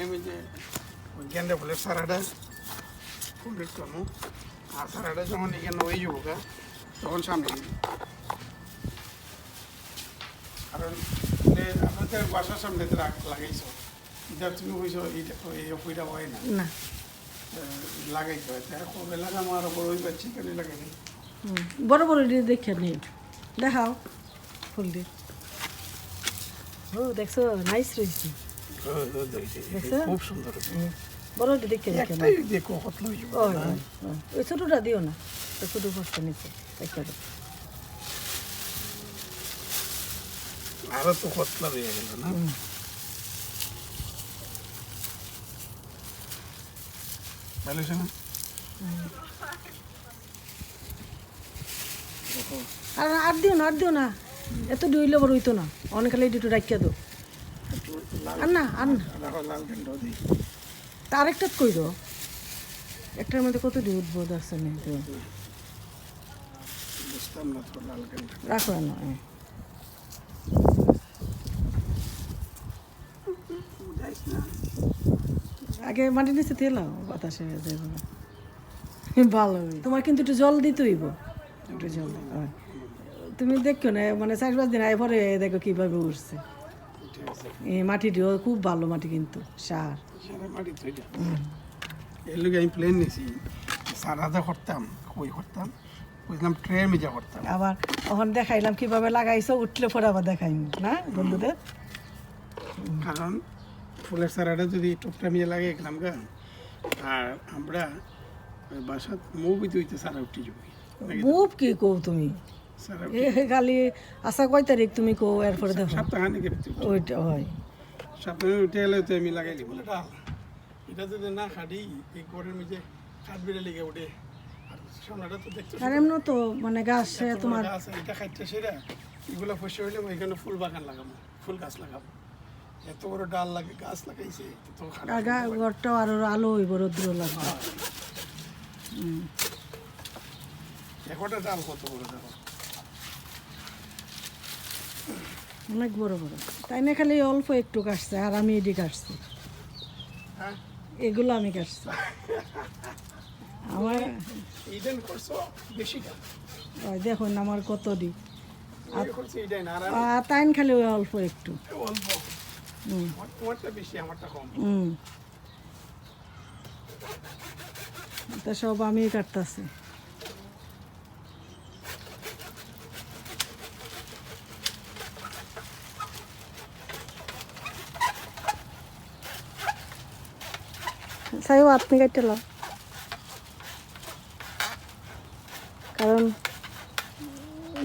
আমি যে গেন্দা ফুলের সারাটা কমপ্লিট করবো আর সারাটা যখন এখানে হয়ে যাবো তখন সামনে কারণ আপনাদের বাসার সামনে লাগাইছো এটা তুমি হয়েছ এইটা হয় না না লাগাইতে হয় কবে লাগানো আর বড় ওই পাচ্ছি কেন লাগাইনি বড় বড় দিয়ে দেখে নেই দেখাও ফুল দিয়ে ও দেখছো নাইস রয়েছে খুব সুন্দর বড় দেখে দেখে না দেখো কত ওই ছোটটা দিও না ছোট কষ্ট নিচ্ছে একটা আরো তো কতলা হয়ে গেল না ভালো হয়েছে না আর দিও না এত ডইলে বড় হইতো না অনেক খালি দুটো রাখিয়া দো আর না লাল গেন্ডা দিই তার একটা কই দো একটার মধ্যে কত দিয়ে উদ্বোধ আছে না বুঝতাম না তো লাল গেন্ডা রাখো না আগে মাটির নিচে তেলাও বাতাসে যাবে না ভালো তোমার কিন্তু একটু জল দিতে হইব একটু জল তুমি দেখো না মানে 4-5 দিন আগে পরে দেখো কিভাবে উঠছে এই মাটিটিও খুব ভালো মাটি কিন্তু সার মাটি তো এটা এর লগে আমি প্লেন নিয়েছি সারাদা করতাম বুঝলাম ট্রেন মেজা করতাম আবার তখন দেখাইলাম কিভাবে লাগাইছো উঠলে পরে আবার দেখাইম না বন্ধুদের কারণ ফুলের সারাটা যদি টপটা মিয়ে লাগিয়ে গেলাম আর আমরা বাসাত মুভিতে হইতে সারা উঠে যাবো মুভ কি কো তুমি খালি আশা কয় তারিখ তুমি কো এরপরে দেখো সপ্তাহখানে ওইটা হয় সপ্তাহে উঠে গেলে তো আমি লাগাই দিব ডাল এটা যদি না খাটি এই ঘরের মধ্যে খাট বেড়ে লেগে ওঠে আর সামনাটা তো দেখতে আর এমন তো মানে গাছ তোমার এটা খাইতে সেরা এগুলো ফসে হইলে ওইখানে ফুল বাগান লাগাবো ফুল গাছ লাগাবো এত বড় ডাল লাগে গাছ লাগাইছে তো ঘরটাও আরো আলো হইব রৌদ্র লাগবে একটা ডাল কত বড় দেখো অনেক বড় তাই না খালি অল্প একটু কাটছে আর আমি এটি কাটছি হ্যাঁ এগুলো আমি কাটছি আমার ইডেন করছো বেশি দেখুন আমার কত দি করছে ইডেন আর তাইন খালি ওই অল্প একটু অল্প তোমারটা বেশি আমারটা কম তা সব আমি কাটতাছি সাইও আপনি কাটতে লাও কারণ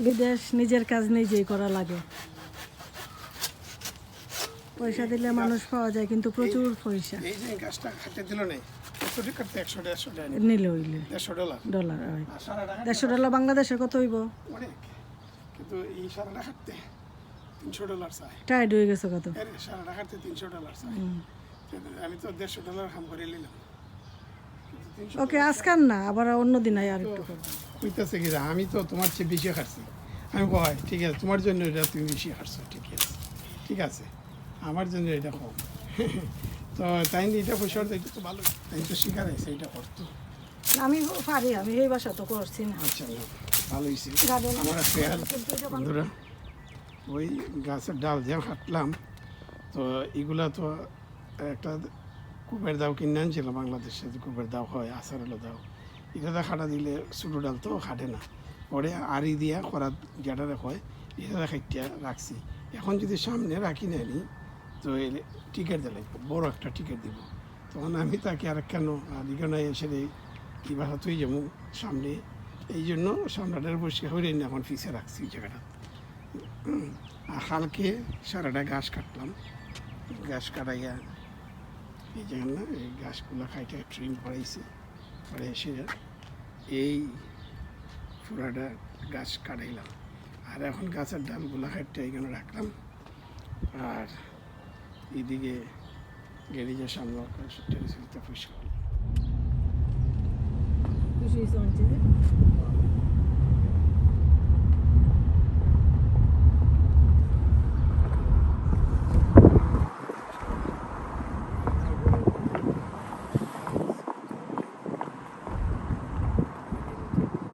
বিদেশ নিজের কাজ নিজেই করা লাগে পয়সা দিলে মানুষ পাওয়া যায় কিন্তু প্রচুর পয়সা এই যে গাছটা কাটতে দিল না কত টাকা 100 টাকা নিলে হইলে $150 হয় $150 বাংলাদেশের কত হইব অনেক কিন্তু এই সারাটা কাটতে $300 চাই টাইট হয়ে গেছে কত সারাটা কাটতে $300 চাই আমি তো $150 কাম করে নিলাম ওকে আজকাল না আবার অন্য দিন আর একটু কইতাছে কি আমি তো তোমার চেয়ে বেশি খাচ্ছি আমি কয় ঠিক আছে তোমার জন্য এটা তুমি বেশি খাচ্ছো ঠিক আছে আমার জন্য এটা কম তো তাই এটা পয়সা এটা তো ভালো তাই তো শিকার আছে এটা করতো আমি পারি আমি এই বাসা তো করছি না আচ্ছা ভালো হয়েছে আমার খেয়াল বন্ধুরা ওই গাছের ডাল যা কাটলাম তো এগুলা তো একটা কুপের দাও কিনে আনছিল বাংলাদেশে যে কুপের দাও হয় আচার হলো দাও এটা খাটা দিলে ছোটো ডাল তো খাটে না পরে আড়ি দিয়া করা যেটা হয় এটা খাইটা রাখছি এখন যদি সামনে রাখি নেয়নি তো টিকিট দিলে বড় একটা টিকিট দিব তখন আমি তাকে আর কেন এখানে এসে কি ভাষা তুই যেমন সামনে এই জন্য সামনাটার পরিষ্কার হয়ে না এখন পিছিয়ে রাখছি জায়গাটা আর হালকে সারাটা ঘাস কাটলাম ঘাস কাটাইয়া এই জায়গা না এই গাছগুলো খাইটা ট্রিম করাইছি পরে এসে এই পুরাটা গাছ কাটাইলাম আর এখন গাছের ডালগুলো খাইটা এখানে রাখলাম আর এদিকে গ্যারেজের সামনে পরিষ্কার 不是一种，就是。